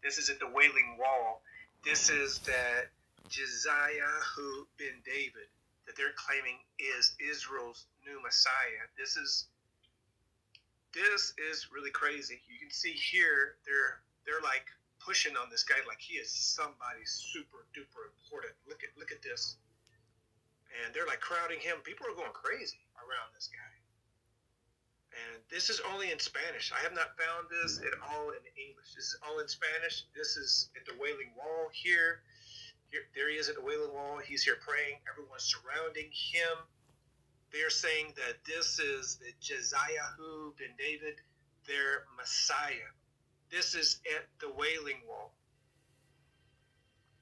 This is at the Wailing Wall. This is that Josiah ben David that they're claiming is Israel's new Messiah. This is really crazy. You can see here they're like pushing on this guy like he is somebody super duper important. Look at this, and they're like crowding him. People are going crazy around this guy. And this is only in Spanish. I have not found this at all in English. This is all in Spanish. This is at the Wailing Wall here. There he is at the Wailing Wall. He's here praying. Everyone's surrounding him. They're saying that this is the Josiah ben David, their Messiah. This is at the Wailing Wall.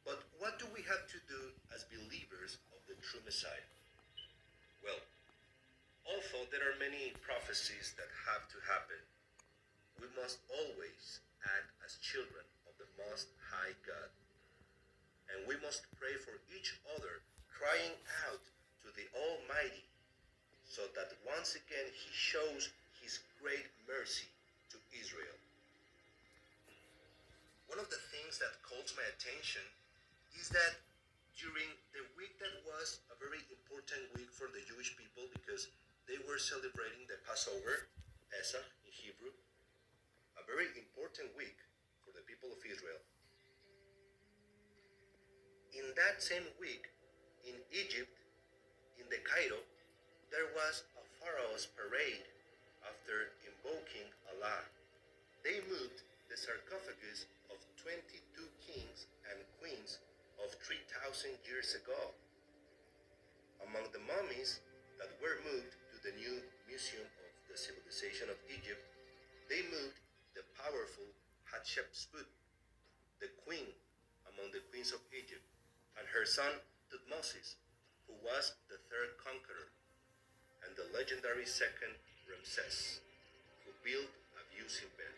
But what do we have to do as believers of the true Messiah? Well, although there are many prophecies that have to happen, we must always act as children of the Most High God. And we must pray for each other, crying out to the Almighty, so that once again He shows His great mercy to Israel. One of the things that calls my attention is that during the week that was a very important week for the Jewish people, because they were celebrating the Passover, Pesach in Hebrew, a very important week for the people of Israel. In that same week, in Egypt, in the Cairo, there was a Pharaoh's parade after invoking Allah. They moved the sarcophagus of 22 kings and queens of 3,000 years ago. Among the mummies that were moved to the new Museum of the Civilization of Egypt, they moved the powerful Hatshepsut, the queen among the queens of Egypt, and her son Thutmose, who was the third conqueror, and the legendary second Ramses, who built a view bed.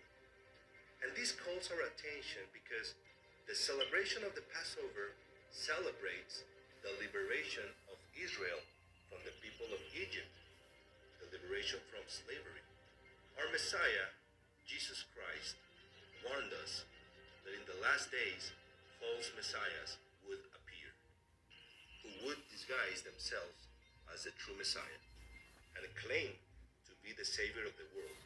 And this calls our attention because the celebration of the Passover celebrates the liberation of Israel from the people of Egypt, the liberation from slavery. Our Messiah, Jesus Christ, warned us that in the last days, false messiahs would appear, who would disguise themselves as the true Messiah and claim to be the Savior of the world.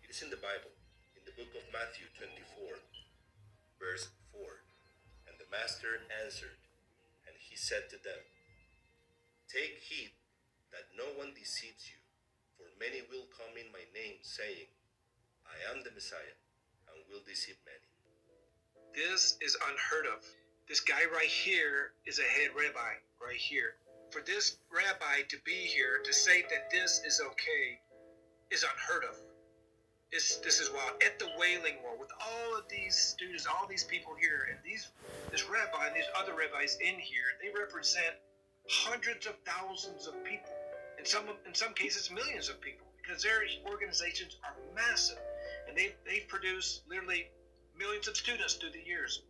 It is in the Bible, in the book of Matthew 24, verse 4. And the Master answered, and He said to them, "Take heed that no one deceives you, for many will come in my name, saying, I am the Messiah, and will deceive many." This is unheard of. This guy right here is a head rabbi right here. For this rabbi to be here to say that this is okay is unheard of. This is wild. At the Wailing Wall, with all of these students, all these people here, and this rabbi and these other rabbis in here, they represent hundreds of thousands of people. In some cases, millions of people, because their organizations are massive, and they produce literally millions of students through the years.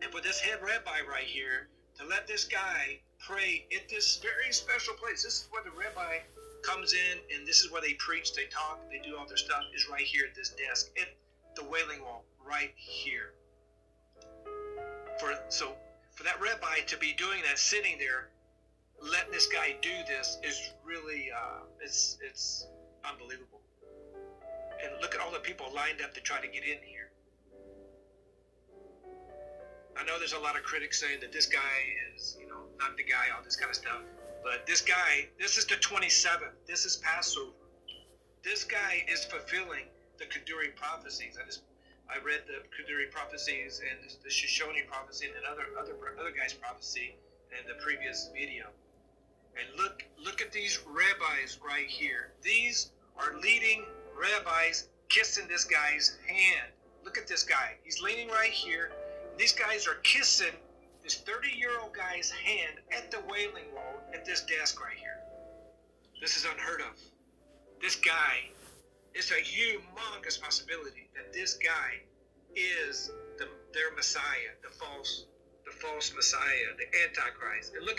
And for this head rabbi right here to let this guy pray at this very special place, this is where the rabbi comes in, and this is where they preach, they talk, they do all their stuff, is right here at this desk at the Wailing Wall, right here. For that rabbi to be doing that, sitting there, letting this guy do this is really it's unbelievable. And look at all the people lined up to try to get in here. I know there's a lot of critics saying that this guy is, not the guy, all this kind of stuff. But this guy, this is the 27th. This is Passover. This guy is fulfilling the Kaduri prophecies. I read the Kaduri prophecies and the Shoshone prophecy and other guy's prophecy in the previous video. And look at these rabbis right here. These are leading rabbis kissing this guy's hand. Look at this guy. He's leaning right here. These guys are kissing this 30-year-old guy's hand at the Wailing Wall at this desk right here. This is unheard of. This guy, it's a humongous possibility that this guy is their Messiah, the false Messiah, the Antichrist. And look